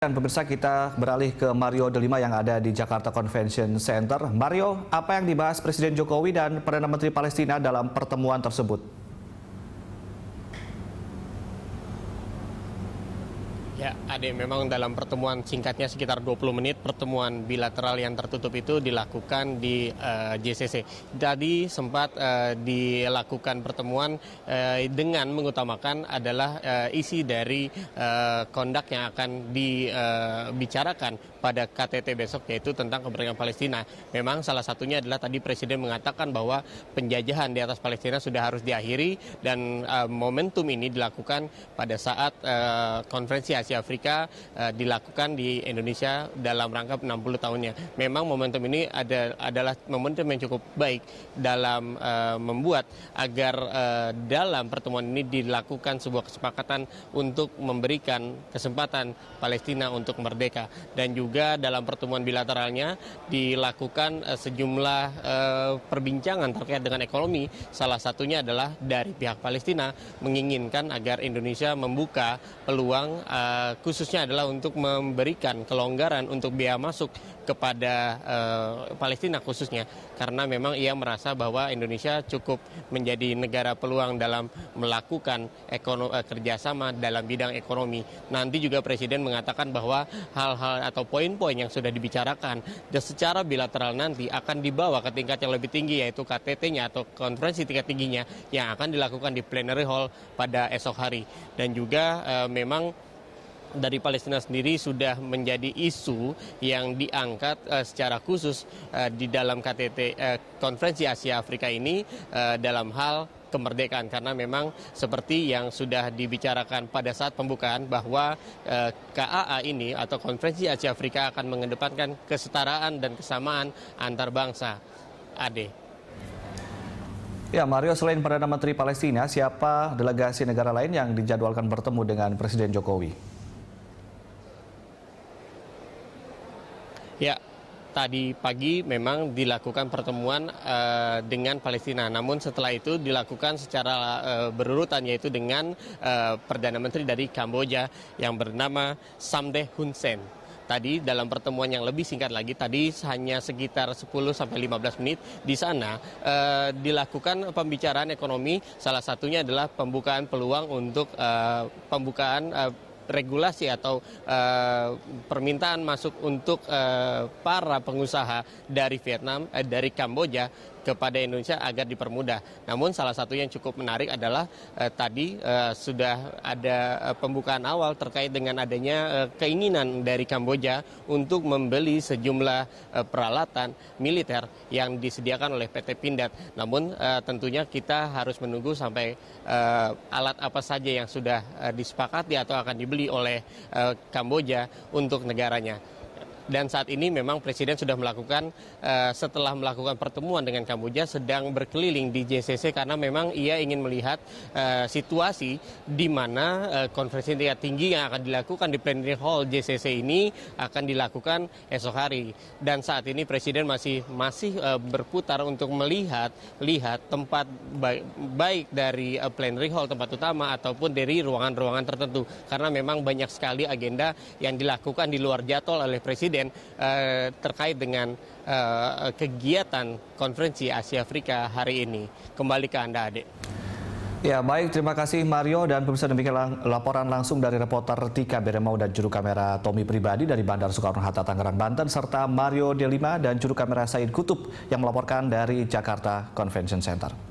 Dan pemirsa, kita beralih ke Mario Delima yang ada di Jakarta Convention Center. Mario, apa yang dibahas Presiden Jokowi dan Perdana Menteri Palestina dalam pertemuan tersebut? Ya, Ade, memang dalam pertemuan singkatnya sekitar 20 menit, pertemuan bilateral yang tertutup itu dilakukan di JCC. Tadi sempat dilakukan pertemuan dengan mengutamakan adalah isi dari kondak yang akan dibicarakan pada KTT besok, yaitu tentang kemerdekaan Palestina. Memang salah satunya adalah tadi Presiden mengatakan bahwa penjajahan di atas Palestina sudah harus diakhiri dan momentum ini dilakukan pada saat konferensi Asia Afrika dilakukan di Indonesia dalam rangka 60 tahunnya. Memang momentum ini adalah momentum yang cukup baik dalam membuat agar dalam pertemuan ini dilakukan sebuah kesepakatan untuk memberikan kesempatan Palestina untuk merdeka. Dan juga dalam pertemuan bilateralnya dilakukan sejumlah perbincangan terkait dengan ekonomi. Salah satunya adalah dari pihak Palestina menginginkan agar Indonesia membuka peluang khususnya adalah untuk memberikan kelonggaran untuk biaya masuk kepada Palestina khususnya, karena memang ia merasa bahwa Indonesia cukup menjadi negara peluang dalam melakukan kerjasama dalam bidang ekonomi. Nanti juga Presiden mengatakan bahwa hal-hal atau poin-poin yang sudah dibicarakan secara bilateral nanti akan dibawa ke tingkat yang lebih tinggi, yaitu KTT-nya atau konferensi tingkat tingginya yang akan dilakukan di plenary hall pada esok hari. Dan juga memang dari Palestina sendiri sudah menjadi isu yang diangkat secara khusus di dalam KTT konferensi Asia Afrika ini dalam hal kemerdekaan, karena memang seperti yang sudah dibicarakan pada saat pembukaan bahwa KAA ini atau konferensi Asia Afrika akan mengedepankan kesetaraan dan kesamaan antar bangsa. Ade. Ya, Mario, selain Perdana Menteri Palestina, siapa delegasi negara lain yang dijadwalkan bertemu dengan Presiden Jokowi? Ya, tadi pagi memang dilakukan pertemuan dengan Palestina. Namun setelah itu dilakukan secara berurutan, yaitu dengan Perdana Menteri dari Kamboja yang bernama Samdech Hun Sen. Tadi dalam pertemuan yang lebih singkat lagi, tadi hanya sekitar 10-15 menit, di sana dilakukan pembicaraan ekonomi. Salah satunya adalah pembukaan peluang untuk pembukaan regulasi atau permintaan masuk untuk para pengusaha dari Vietnam, dari Kamboja kepada Indonesia agar dipermudah. Namun salah satu yang cukup menarik adalah tadi sudah ada pembukaan awal terkait dengan adanya keinginan dari Kamboja untuk membeli sejumlah peralatan militer yang disediakan oleh PT Pindad. Namun tentunya kita harus menunggu sampai alat apa saja yang sudah disepakati atau akan dibeli oleh Kamboja untuk negaranya. Dan saat ini memang Presiden sudah melakukan, setelah melakukan pertemuan dengan Kamboja, sedang berkeliling di JCC karena memang ia ingin melihat situasi di mana konferensi tingkat tinggi yang akan dilakukan di plenary hall JCC ini akan dilakukan esok hari. Dan saat ini Presiden masih berputar untuk melihat tempat baik dari plenary hall, tempat utama, ataupun dari ruangan-ruangan tertentu. Karena memang banyak sekali agenda yang dilakukan di luar jadwal oleh Presiden terkait dengan kegiatan konferensi Asia Afrika hari ini. Kembali ke Anda, Ade. Ya, baik, terima kasih Mario, dan pemirsa, demikian laporan langsung dari reporter Tika Beremau dan juru kamera Tommy Pribadi dari Bandara Soekarno-Hatta, Tangerang, Banten, serta Mario Delima dan juru kamera Said Kutub yang melaporkan dari Jakarta Convention Center.